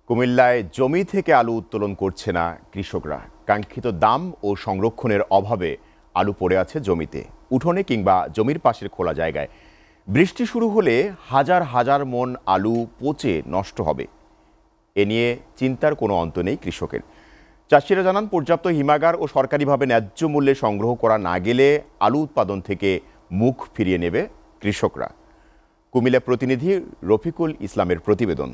কুমিল্লায় জমি থেকে আলু উত্তোলন করছে না কৃষকরা। কাঙ্ক্ষিত দাম ও সংরক্ষণের অভাবে আলু পড়ে আছে জমিতে, উঠোনে কিংবা জমির পাশের খোলা জায়গায়। বৃষ্টি শুরু হলে হাজার হাজার মন আলু পচে নষ্ট হবে। এ নিয়ে চিন্তার কোনো অন্ত নেই কৃষকের। চাষিরা জানান, পর্যাপ্ত হিমাগার ও সরকারিভাবে ন্যায্য মূল্যে সংগ্রহ করা না গেলে আলু উৎপাদন থেকে মুখ ফিরিয়ে নেবে কৃষকরা। কুমিল্লা প্রতিনিধি রফিকুল ইসলামের প্রতিবেদন।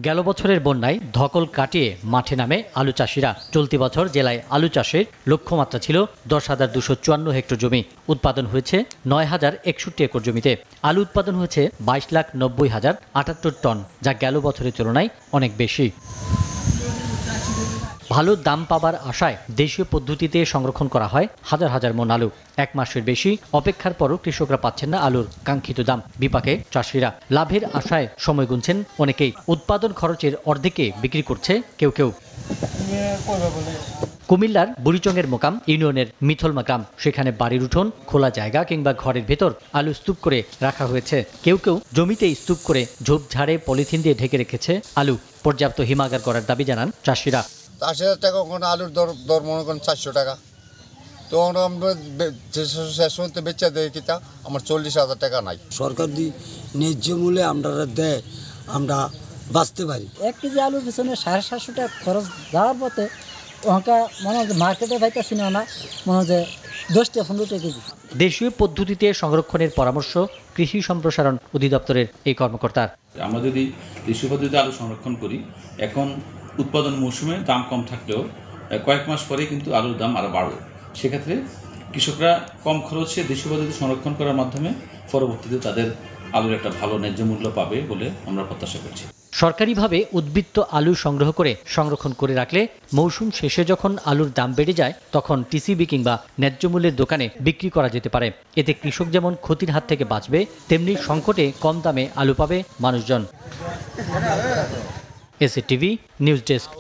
গেল বছরের বন্যায় ধকল কাটিয়ে মাঠে নামে আলু চাষিরা। চলতি বছর জেলায় আলু চাষের লক্ষ্যমাত্রা ছিল 10,254 হেক্টর জমি। উৎপাদন হয়েছে 9,061 একর জমিতে। আলু উৎপাদন হয়েছে 22,90,078 টন, যা গেল বছরের তুলনায় অনেক বেশি। ভালো দাম পাবার আশায় দেশীয় পদ্ধতিতে সংরক্ষণ করা হয় হাজার হাজার মন আলু। এক মাসের বেশি অপেক্ষার পরও কৃষকরা পাচ্ছেন না আলুর কাঙ্ক্ষিত দাম। বিপাকে চাষিরা। লাভের আশায় সময় গুনছেন অনেকেই। উৎপাদন খরচের অর্ধেকে বিক্রি করছে কেউ কেউ। কুমিল্লার বুড়িচংয়ের মোকাম ইউনিয়নের মিথলমা গ্রাম। সেখানে বাড়ির উঠোন, খোলা জায়গা কিংবা ঘরের ভেতর আলু স্তূপ করে রাখা হয়েছে। কেউ কেউ জমিতে স্তূপ করে ঝোপঝাড়ে পলিথিন দিয়ে ঢেকে রেখেছে আলু। পর্যাপ্ত হিমাগার করার দাবি জানান চাষিরা। 80,000 টাকা ওখানে আলুর দর মনে করেন 400 টাকা। তো আমরা শেষ পর্যন্ত বেচা দেয় কিতা আমার 40,000 টাকা নাই। সরকার দি ন্যায্য মূল্যে আমরা দেয়, আমরা বাঁচতে পারি। 1 কেজি আলুর পিছনে 750 টাকা খরচ যাওয়ার পথে ওখানকার মনে হয় মার্কেটে পাইতেছি না, মনে হয় 10-15 টাকা কেজি। দেশীয় পদ্ধতিতে সংরক্ষণের পরামর্শ কৃষি সম্প্রসারণ অধিদপ্তরের এই কর্মকর্তার। আমরা যদি দেশীয় পদ্ধতিতে আলু সংরক্ষণ করি, এখন উৎপাদন মৌসুমে দাম কম থাকলেও কয়েক মাস পরে কিন্তু আলুর দাম আরও বাড়বে। সেক্ষেত্রে কৃষকরা কম খরচে দেশীয় পদ্ধতি সংরক্ষণ করার মাধ্যমে পরবর্তীতে তাদের আলুর একটা ভালো ন্যায্য মূল্য পাবে বলে আমরা প্রত্যাশা করছি। সরকারিভাবে উদ্বৃত্ত আলু সংগ্রহ করে সংরক্ষণ করে রাখলে মৌসুম শেষে যখন আলুর দাম বেড়ে যায়, তখন টিসিবি কিংবা ন্যায্য মূল্যের দোকানে বিক্রি করা যেতে পারে। এতে কৃষক যেমন ক্ষতির হাত থেকে বাঁচবে, তেমনি সংকটে কম দামে আলু পাবে মানুষজন। SATV news desk.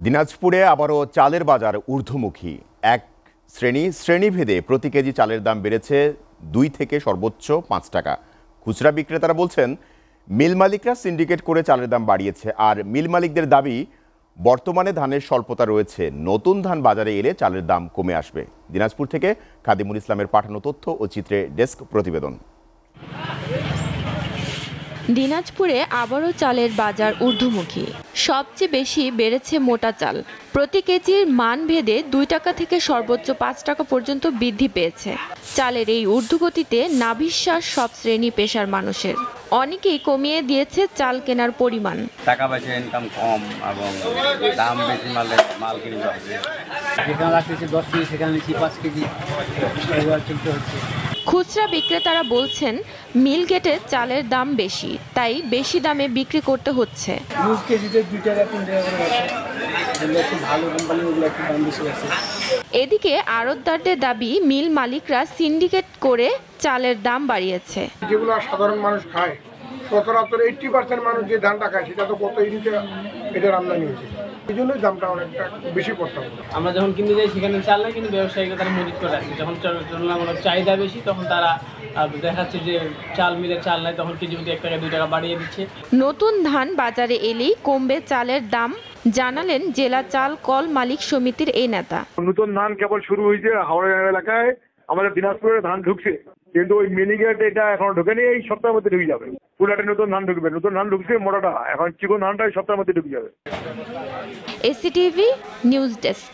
দিনাজপুরে আবারও চালের বাজার ঊর্ধ্বমুখী। এক শ্রেণীভেদে প্রতি কেজি চালের দাম বেড়েছে 2 থেকে সর্বোচ্চ 5 টাকা। খুচরা বিক্রেতারা বলছেন, মিল মালিকরা সিন্ডিকেট করে চালের দাম বাড়িয়েছে। আর মিল মালিকদের দাবি, বর্তমানে ধানের স্বল্পতা রয়েছে, নতুন ধান বাজারে এলে চালের দাম কমে আসবে। দিনাজপুর থেকে খাদিমুল ইসলামের পাঠানো তথ্য ও চিত্রে ডেস্ক প্রতিবেদন। দিনাজপুরে আবারও চালের বাজার ঊর্ধ্বমুখী। সবচেয়ে বেশি বেড়েছে মোটা চাল। প্রতি কেজির মান ভেদে 2 টাকা থেকে সর্বোচ্চ 5 টাকা পর্যন্ত বৃদ্ধি পেয়েছে। চালের এই ঊর্ধ্বগতিতে নাভিশ্বাস সব শ্রেণী পেশার মানুষের। অনেকেই কমিয়ে দিয়েছে চাল কেনার পরিমাণ। টাকা পয়সা ইনকাম কম এবং দাম বেশি, মাল কিনতে হবে। যেখানে রাখতেছি 10 কেজি, সেখানে নিচ্ছি 5 কেজি। খুচরা বিক্রেতারা বলছেন, মিল গেটে চালের দাম বেশি, তাই বেশি দামে বিক্রি করতে হচ্ছে। এদিকে আড়তদারদের দাবি, মিল মালিকরা সিন্ডিকেট করে চালের দাম বাড়িয়েছে। যেগুলো সাধারণ মানুষ খায়, সচরাচর 80% মানুষ যে ধানটা খায় সেটা তো কত ইউনিটে এটার আমদানি হয়েছে, এই জন্যই দামটা অনেকটা বেশি পড়তে হবে। আমরা যখন কিনতে যাই সেখানে চাল নাই, কিন্তু ব্যবসায়ীরা তারা মজুত করে রাখছে। যখন তুলনামূলক চাহিদা বেশি, তখন তারা দেখাচ্ছে যে চাল মিলে চাল নাই, তখন কেজি প্রতি 1 টাকা 2 টাকা বাড়িয়ে দিচ্ছে। নতুন ধান বাজারে এলেই কমবে চালের দাম, জানালেন জেলা চাল কল মালিক সমিতির এই নেতা। নতুন ধান কেবল শুরু হয়েছে হাওড়া এলাকায়, আমাদের দিনাজপুরে ধান ঢুকছে, কিন্তু ওই মিনিগেট এটা এখনো ঢুকেনি। এই সপ্তাহের মধ্যে ঢুকে যাবে। পুরাটা নতুন ধান ঢুকবে, নতুন ধান ঢুকছে মোটাটা, এখন চিকন ধানটা এই সপ্তাহের মধ্যে ঢুকে যাবে। এসিটিভি নিউজ ডেস্ক।